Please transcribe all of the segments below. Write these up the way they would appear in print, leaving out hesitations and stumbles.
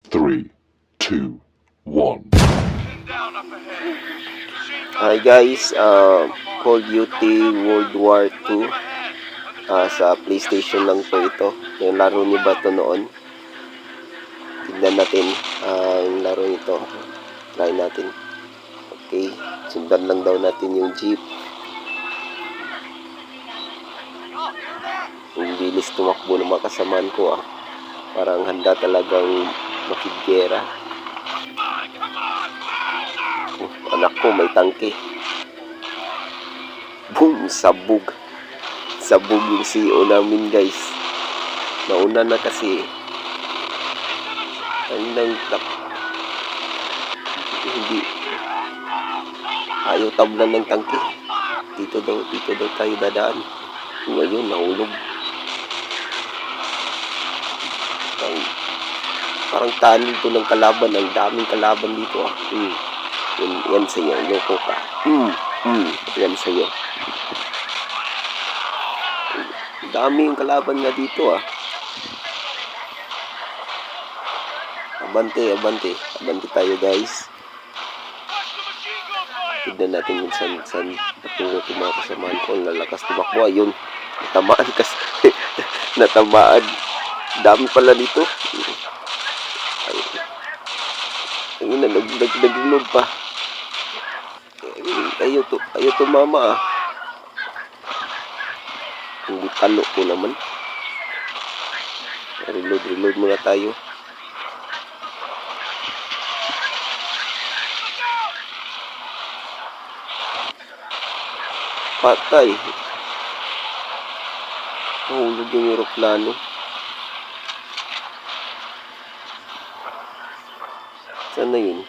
3, 2, 1. Hi guys, Call of Duty World War II. Sa PlayStation lang po ito. Yung laro ni Bato noon. Tignan natin ang laro nito. Try natin. Okay, sundan lang daw natin yung jeep. Ang bilis tumakbo ng mga kasamaan ko Parang handa talagang makigera. Anak ko may tangke. Boom! Sabog. Sabog yung CEO namin guys. Nauna na kasi. Hindi. Ayaw tablan ng tangke. Dito daw tayo dadaan. Ngayon, nahulog. Parang tunnel to ng kalaban. Ang daming kalaban dito Yan sa'yo. Loko ka. Yan sa'yo. Daming kalaban nga dito Abante tayo guys. Tignan natin yung san patungo itong mga kasamaan ko. Ang lalakas tumakbo. Ayun, natamaan kasi. Natamaan. Dami pala dito. Ayun na, nagulog pa. Ayaw tumama Hindi talo ko naman. Reload muna tayo. Patay. Nahulog yung aeroplano. Saan na yun?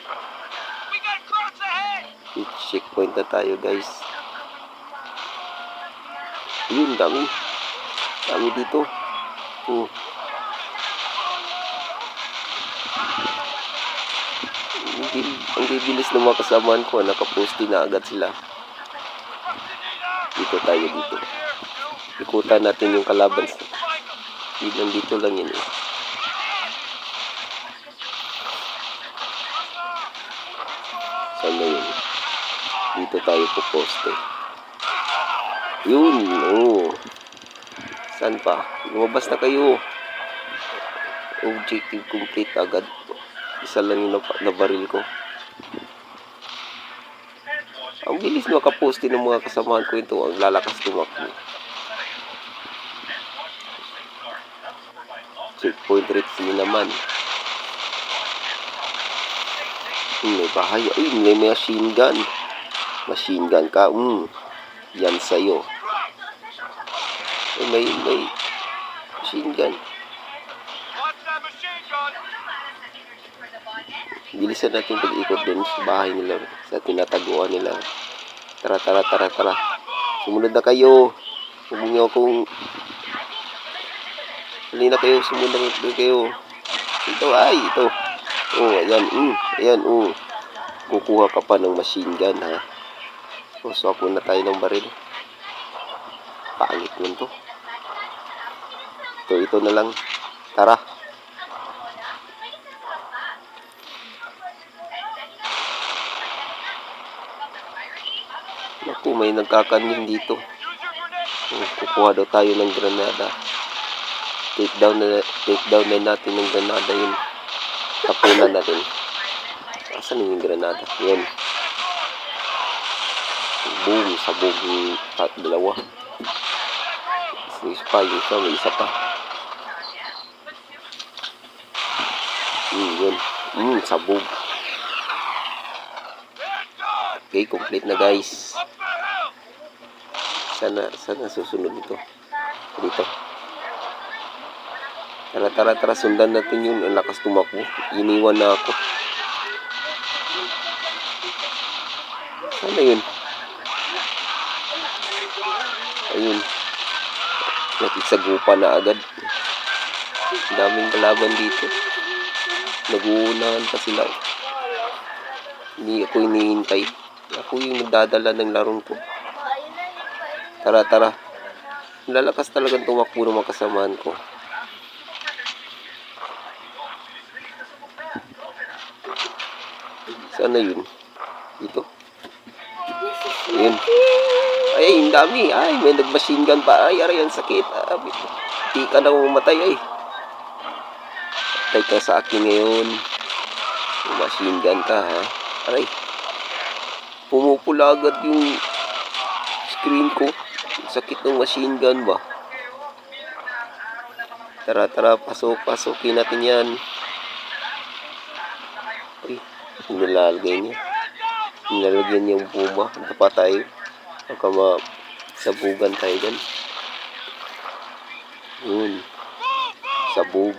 Checkpoint na tayo guys. Yun, dami dito. Ang bibilis ng mga kasamaan ko. Nakaposti na agad sila. Dito tayo dito. Ikutan natin yung kalaban. Nandito lang yun Sana yun. Dito tayo puposte. Yun, Saan pa? Lumabas na kayo. Objective complete agad. Isa lang yung nabaril ko. Ang bilis makaposte ng mga kasamaan ko ito. Ang lalakas tumakbo. Checkpoint reach naman. May bahay. Ay, may machine gun. Machine gun ka. Yan sa'yo. May machine gun. Bilisan natin pag-ikot din sa bahay nila. Sa tinataguan nila. Tara. Sumunod na kayo. Huwag niyo akong... Hali na kayo. Sumunod na kayo. Ito. Ayan. Kukuha ka pa ng machine gun, So, ako na tayo ng baril. Pangit nun to. Ito na lang. Tara. Naku, may nagkakanyin dito. Kukuha daw tayo ng granada. Take down na natin ng granada yun. Tapunan natin. Asan yung granada? Yan. Boom, sabog yung dalawa. May isa pa. Yun. Sabog. Okay, complete na guys. Sana susunod ito. Dito. Tara, sundan natin yun. Ang lakas tumakbo. Iniwan na ako. Sana yun. Ayun. Nakisagupa na agad. Daming kalaban dito. Nag-uunahan pa sila. Hindi ako hinihintay. Ako yung nagdadala ng larong ko. Tara. Lalakas talagang tumakbo ng mga kasamaan ko. Saan na yun? Dito. Ayun. Ay, ang dami. Ay, may nag-machine gun pa. Ay, aray, ang sakit. Di ka na umatay, ay. Patay ka sa akin ngayon. Machine gun ka, ha? Aray. Pumupula agad yung screen ko. Sakit ng machine gun ba? Tara, pasukin natin yan. Ay, nilalagay niya. Nilalagyan niya yung puma. Ito pa tayo. Baka masabugan tayo dyan. Yun. Sabog.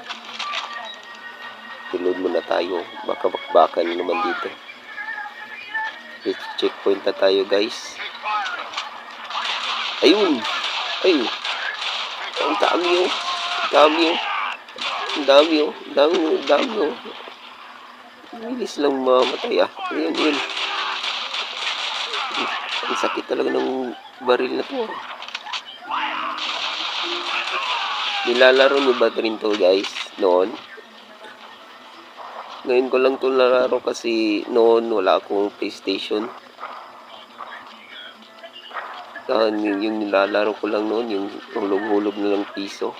Tulod muna tayo. Baka bakbakan naman dito. Checkpoint na tayo, guys. Ayun. Ayun. Ang dami oh. Ang dami oh. Bilis lang mamatay ah. Ayun. Ang sakit talaga ng baril na to. Nilalaro nyo ba rin to, guys? Noon? Ngayon ko lang to nalaro kasi noon wala akong PlayStation. Yung nilalaro ko lang noon, yung hulog-hulog na lang piso.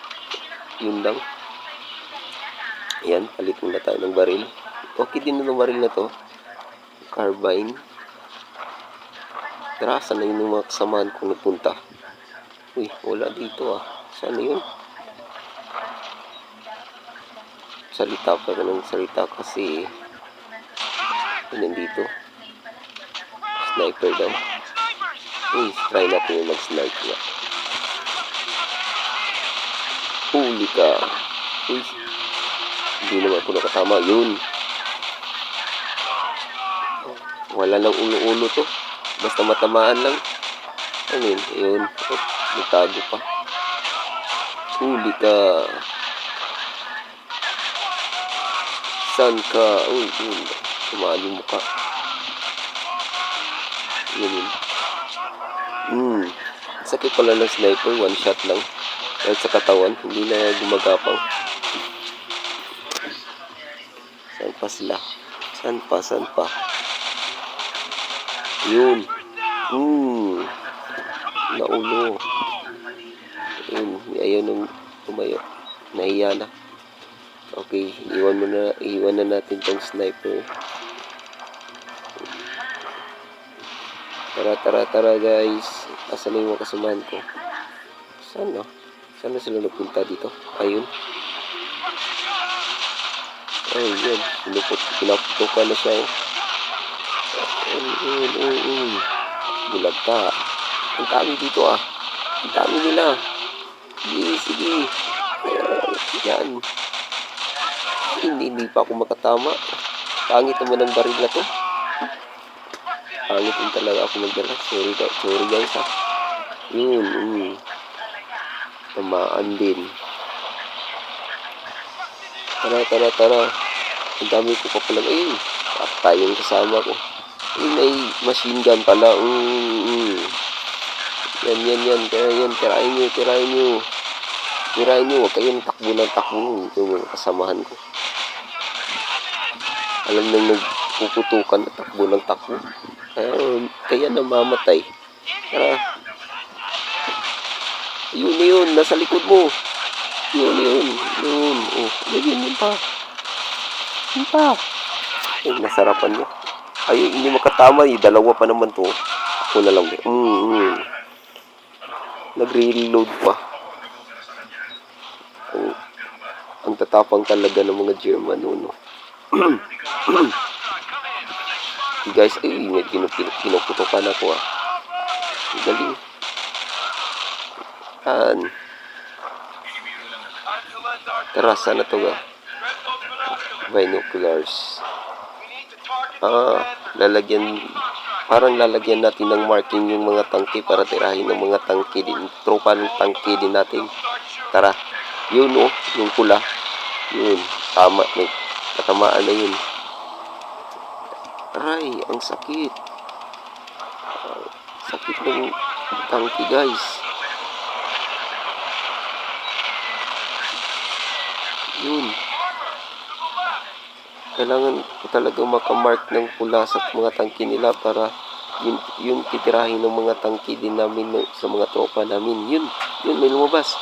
Yun lang. Ayan, palit muna tayo ng baril. Okay din ng baril na to. Carbine. Tara, saan na yun yung mga kasamahan kong napunta? Uy, wala dito ah. Saan na yun? Salita pa rin ng salita kasi nandito. Sniper daw. Uy, try natin yung mag-snipe nga. Huli ka. Uy, hindi naman ako nakatama. Yun. Wala lang ulo-ulo to. Basta matamaan lang. Ano yun? Yun. Natago pa. Huli ka. Saan ka? Uy, yun. Tumaan yung mukha. Yun. Sakit pala ng sniper. One shot lang. Kahit sa katawan. Hindi na gumagapang. Saan pa sila? Saan pa? Yun. Naulo. Yun. Ayaw nung tumayo. Nahiya na. Okay. Iwan na natin tong sniper. Tara guys. Asan na yung mga kasamahan ko? Saan na? Saan na sila nagpunta dito? Ayun. Ayun. Pinaputukan na siya. Bulag ka. Ang dami dito ah. Ang dami nila. Sige. Yan. Hindi pa ako makatama. Pangit naman ang baril na to. Pangit din talaga ako magdala. Sorry guys ha. Yun. Tamaan din. Tara. Ang dami ko pa palang. Ayun. Patay yung kasama ko. May machine gun pala. Yan. Tirahin nyo. Huwag kayong takbo. Ito yung kasamahan ko. Alam nang nagpuputukan na takbo. Kaya namamatay. Tara. Yun. Nasa likod mo. Yun. Yun pa. Ay, nasarapan niya. Ay, hindi makatama. Dalawa pa naman to. Ako na lang. Nagre-reload pa. Ang tatapang talaga ng mga German. Guys, may pinuputukan ako ah. Galing. Tara, sana to ga. Binoculars. Parang lalagyan natin ng marking yung mga tangke para tirahin ng mga tangke din. Tropa ng tangke din natin. Tara. Yun yung pula. Yun. Tama. Katamaan na yun. Aray, ang sakit. Sakit ng tangke guys. Yun. Kailangan ko talaga makamark ng pula sa mga tangke nila para yung titirahin ng mga tangke din namin sa mga tropa namin. Yun, may lumabas.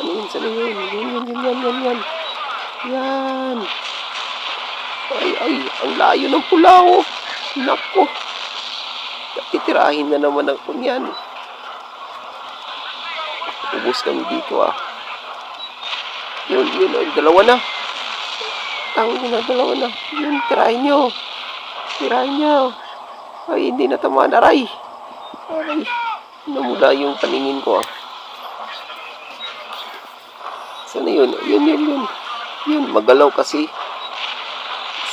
Ano yun? Sana yun? Yan. Yan. Ay, ang layo ng pula, oh. Nako. Titirahin na naman ako niyan. Ubus kami dito, ah. Yun, ay, dalawa na. Dalawa na. Yun, tirahin nyo. Ay, hindi na tamaan, aray. Namula yung paningin ko, ah. Sana yun? Yun, magalaw kasi.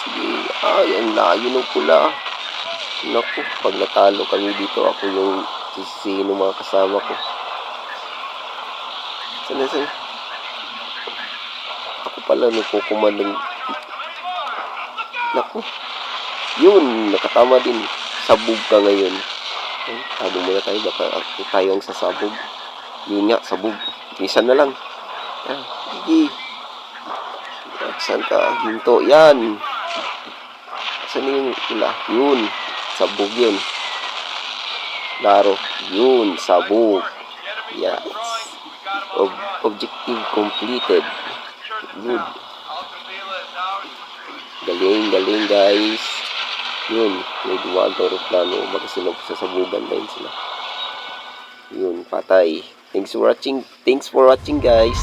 Sige, ay, ang layo ng pula. Naku, pag natalo kami dito, ako yung sisisihin ng mga kasama ko. Sana. Ako pala nagkukuman ng... Naku, yun, nakatama din. Sabog ka ngayon. Ay, tago muna tayo, baka tayo ang sasabog. Yun nga, sabog. Minsan na lang. Ah, sige. Saan ka? Hinto. Yan. Saan yung pula? Yun. Sabog yun. Laro. Yun. Sabog. Yes. Objective completed. Good. Galing guys. Yun. May dumagang aeroplano. Baka sila sasabugan na yun sila. Yun. Patay. Thanks for watching guys.